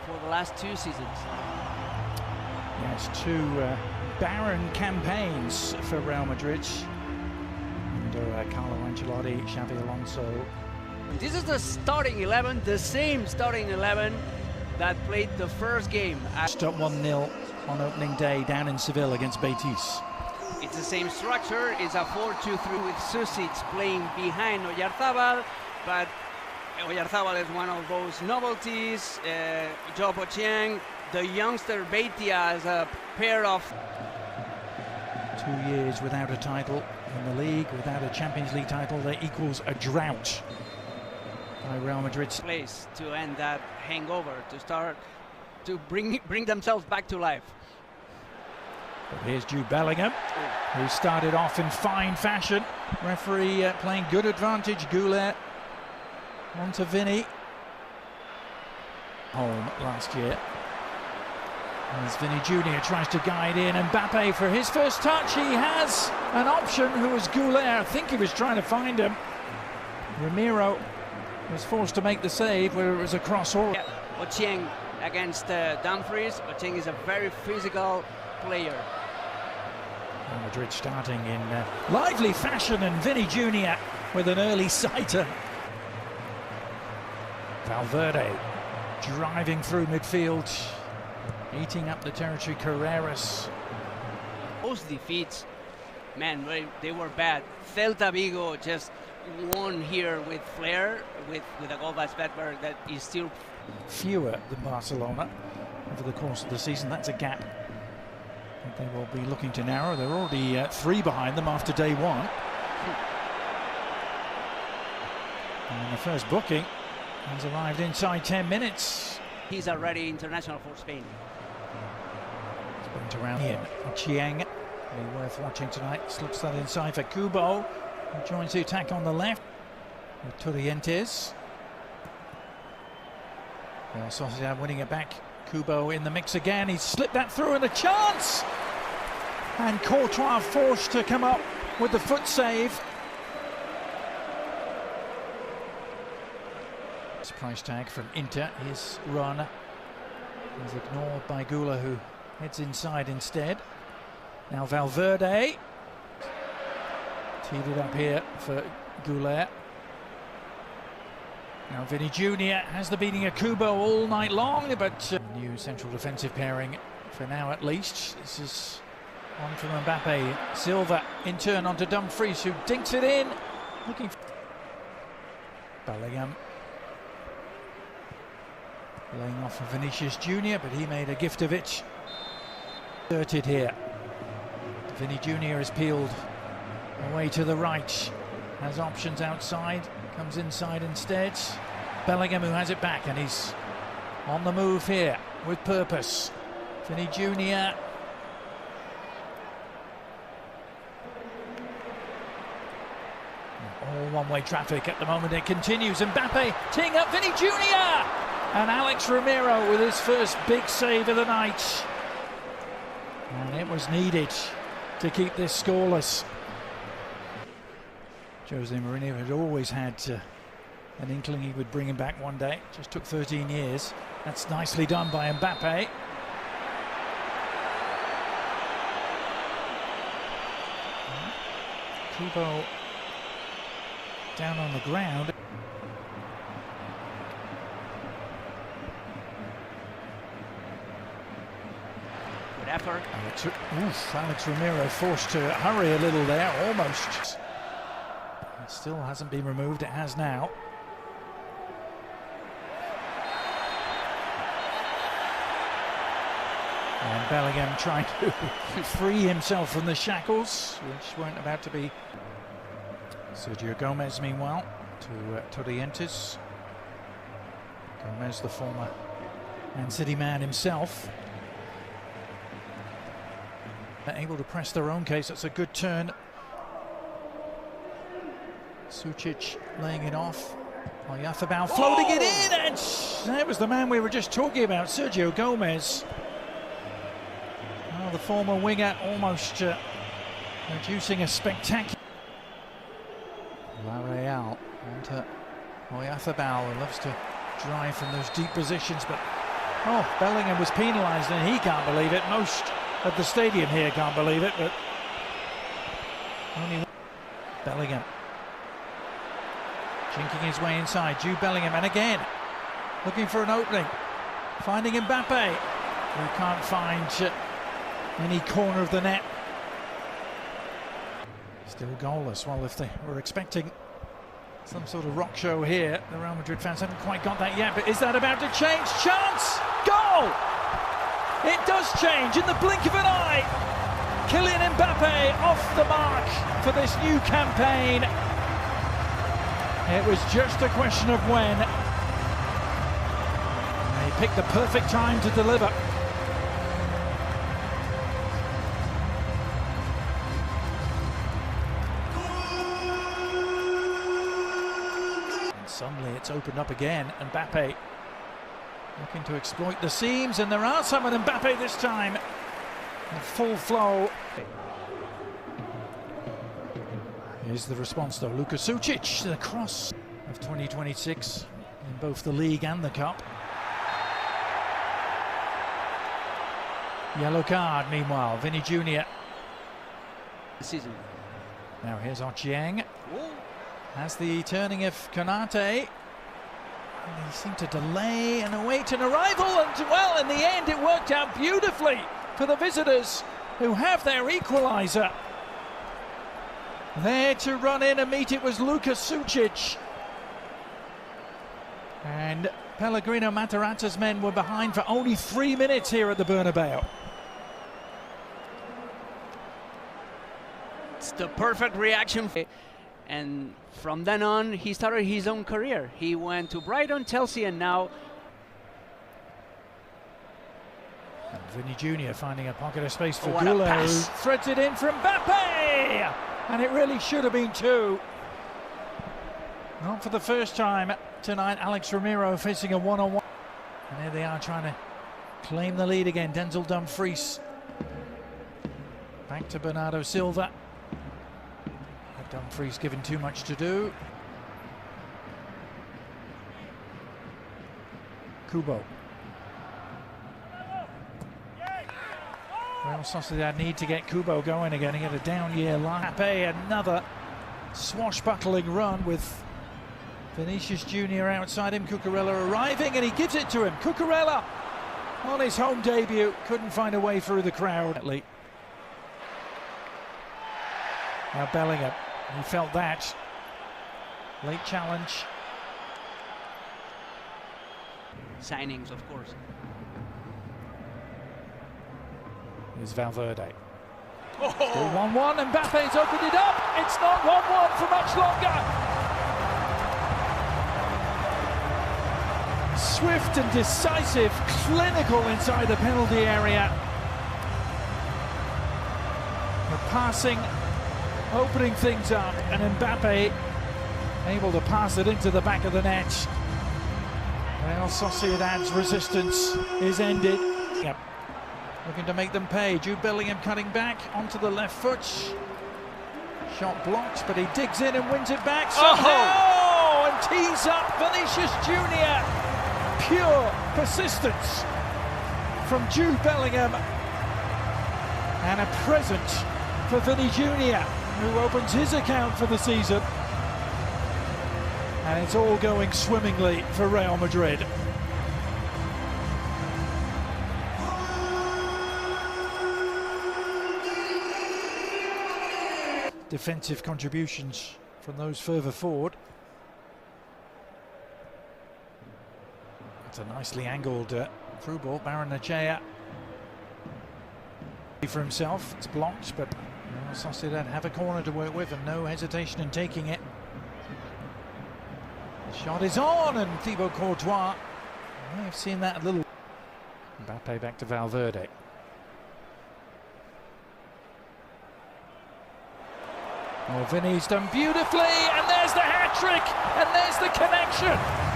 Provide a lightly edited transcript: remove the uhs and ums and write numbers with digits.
for the last 2 seasons. Yes, 2 barren campaigns for Real Madrid under Carlo Ancelotti, Xabi Alonso. This is the starting 11, the same starting 11 that played the first game. Stop 1-0 on opening day down in Seville against Betis. It's the same structure. It's a 4-2-3 with Sociedad playing behind Oyarzabal, but Oyarzabal is one of those novelties. Joe Pochiang, the youngster Beitia as a pair of 2 years without a title in the league, without a Champions League title, that equals a drought by Real Madrid's place to end that hangover, to start to bring themselves back to life. But here's Jude Bellingham, who started off in fine fashion. Referee playing good advantage. Goulet on to Vinny. Home last year. As Vinny Jr. tries to guide in, and Mbappe for his first touch. He has an option, who was Goulet. I think he was trying to find him. Ramiro was forced to make the save where it was a cross. Yeah, Ochieng against Dumfries. Ochieng is a very physical player. Real Madrid starting in lively fashion, and Vinny Jr. with an early sighter. Valverde driving through midfield, eating up the territory. Carreras. Those defeats, man, they were bad. Celta Vigo just won here with flair, with a goal by Svedberg that is still fewer than Barcelona over the course of the season. That's a gap that they will be looking to narrow. They're already 3 behind them after day 1. And the first booking has arrived inside 10 minutes. He's already international for Spain. Sprint around here. Chiang, be worth watching tonight. Slips that inside for Kubo, who joins the attack on the left with Torrientes. Sociedad winning it back. Kubo in the mix again. He's slipped that through, and a chance! And Courtois forced to come up with the foot save. Price tag from Inter. His run is ignored by Gula, who heads inside instead. Now Valverde teed it up here for Goulet. Now Vinny Jr. has the beating of Kubo all night long, but new central defensive pairing for now at least. This is on from Mbappe. Silva in turn onto Dumfries, who dinks it in. Looking for Bellingham. Laying off for Vinicius Jr., but he made a gift of it. Inserted here. Vinny Jr. is peeled away to the right. Has options outside. Comes inside instead. Bellingham, who has it back, and he's on the move here with purpose. Vinny Jr. All one-way traffic at the moment. It continues. Mbappe teeing up Vinny Jr. And Alex Ramiro with his first big save of the night. And it was needed to keep this scoreless. Jose Mourinho had always had an inkling he would bring him back one day. Just took 13 years. That's nicely done by Mbappe. Kubo down on the ground. Effort. Alex Ramiro forced to hurry a little there, almost. It still hasn't been removed, it has now. And Bellingham trying to free himself from the shackles, which weren't about to be. Sergio Gomez, meanwhile, to Torrientes. Gomez, the former Man City man himself. Able to press their own case. That's a good turn. Sucic laying it off. Oyarzabal floating it in, and that was the man we were just talking about, Sergio Gomez. Oh, the former winger almost producing a spectacular. Real onto Oyarzabal, who loves to drive from those deep positions, but Oh, Bellingham was penalised and he can't believe it. Most at the stadium here can't believe it, but only Bellingham chinking his way inside. Jude Bellingham, and again looking for an opening, finding Mbappe, who can't find any corner of the net. Still goalless. Well, if they were expecting some sort of rock show here, the Real Madrid fans haven't quite got that yet. But is that about to change? Chance! Goal! It does change in the blink of an eye. Kylian Mbappe off the mark for this new campaign. It was just a question of when. He picked the perfect time to deliver. Suddenly it's opened up again. Mbappe looking to exploit the seams, and there are some with Mbappe this time. In full flow. Here's the response though. Luka Sucic, the cross of 2026 in both the league and the cup. Yellow card meanwhile. Vinny Jr. Season. Now here's Ochieng. Has the turning of Konate. And he seemed to delay and await an arrival, and well, in the end it worked out beautifully for the visitors, who have their equaliser. There to run in and meet it was Luka Sucic. And Pellegrino Mataratta's men were behind for only 3 minutes here at the Bernabeu. It's the perfect reaction. And from then on, he started his own career. He went to Brighton, Chelsea, and now... And Vinny Jr. finding a pocket of space for what Goulet, a who pass. threads it in for Mbappe! And it really should have been two. Not for the first time tonight, Alex Ramiro facing a one-on-one. And here they are trying to claim the lead again. Denzel Dumfries. Back to Bernardo Silva. Dumfries given too much to do. Kubo. Real Sociedad need to get Kubo going again. He had a down year last. Another swashbuckling run with Vinicius Jr. outside him. Cucurella arriving, and he gives it to him. Cucurella on his home debut couldn't find a way through the crowd. Now Bellingham. He felt that. Late challenge. Signings, of course. Here's Valverde. Oh. Still 1-1, and Mbappe's opened it up. It's not 1-1 for much longer. Swift and decisive, clinical inside the penalty area. The passing opening things up, and Mbappe able to pass it into the back of the net. Real Sociedad's resistance is ended. Yep. Looking to make them pay. Jude Bellingham cutting back onto the left foot. Shot blocked, but he digs in and wins it back somehow, and tees up Vinicius Jr. Pure persistence from Jude Bellingham, and a present for Vinny Jr., who opens his account for the season. And it's all going swimmingly for Real Madrid. Defensive contributions from those further forward. It's a nicely angled through ball. Barrenechea for himself. It's blocked, but Sociedad have a corner to work with, and no hesitation in taking it. The shot is on, and Thibaut Courtois may have seen that a little. Mbappe back to Valverde. Oh, Vinny's done beautifully, and there's the hat-trick, and there's the connection.